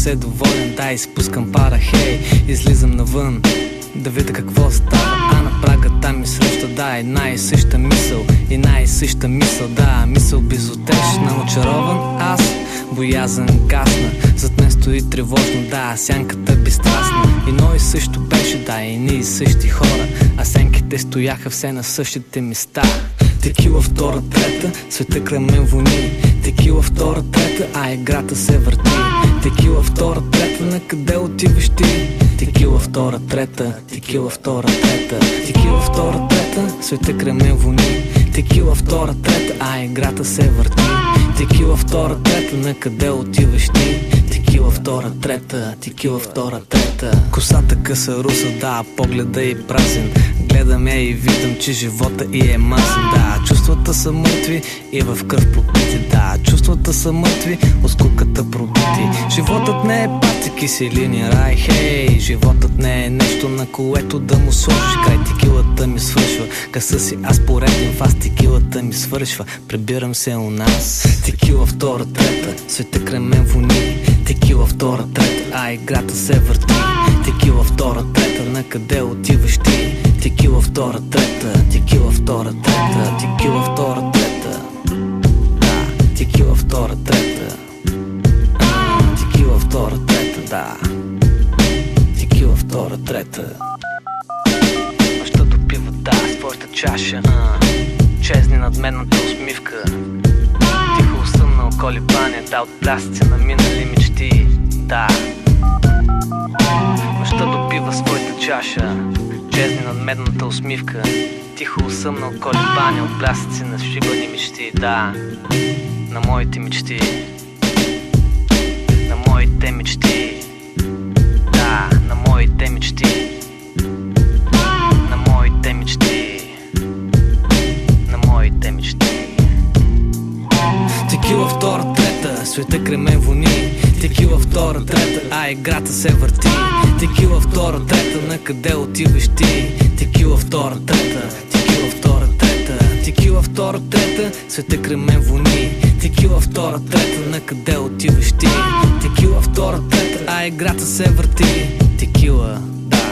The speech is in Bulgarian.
се доволен, да, изпускам пара, хей. Излизам навън, да видя какво става, а на прага там ми среща, да, една и съща мисъл, една и съща мисъл, да, мисъл безутешна, очарован аз, боязън гасна, зад мен стои тревожно, да, сянката безстрастна. Едно и също беше, да, едни и същи хора, а сенките стояха все на същите места. Текила втора, трета, света край мен вони. Текила втора, трета, а играта се върти. Текила втора, трета, на къде отиваш ти? Текила втора, трета, текила втора, трета, текила втора, трета, света край мен вони. Текила втора, трета, а играта се върти. Текила втора, трета, на къде отиваш ти? Текила втора, трета, текила втора, трета. Косата къса руса, да, погледа и празен. Гледам я и виждам, че живота и е мазен, да. Чувствата са мъртви и в кръв попити, да. Чувствата са мъртви, от скуката пробити. Животът не е пати, киселини рай, хей. Животът не е нещо, на което да му сложиш край. Текилата ми свършва, къса си аз пореден фас. Текилата ми свършва, прибирам се у нас. Текила втора, трета, света край мен вони. Текила втора, трета, а играта се върти. Текила втора, трета, на къде отиваш ти? Текила втора, трета, текила втора, трета, текила втора, трета, да, текила втора, трета, текила втора, трета, да, текила втора, трета. Нощта допива, да, своята чаша, чезни надменната усмивка. Тихо усъмнал колебание, да, от плясъци на минали мечти, да. Нощта допива своята чаша, чезни надменната усмивка. Тихо усъмнал колебание, от плясъци на шибани мечти, да. На моите мечти, на моите мечти, да, на моите мечти, на моите мечти, на моите мечти. Текила втора, трета, света край мен вони. Текила втора, трета, а играта се върти. Текила втора, трета, на къде отиваш ти? Текила втора, трета, текила втора, трета, текила втора, трета, света край мен вони. Текила втора, трета, на къде отиваш ти? Текила втора, трета, а играта се върти. Текила, да,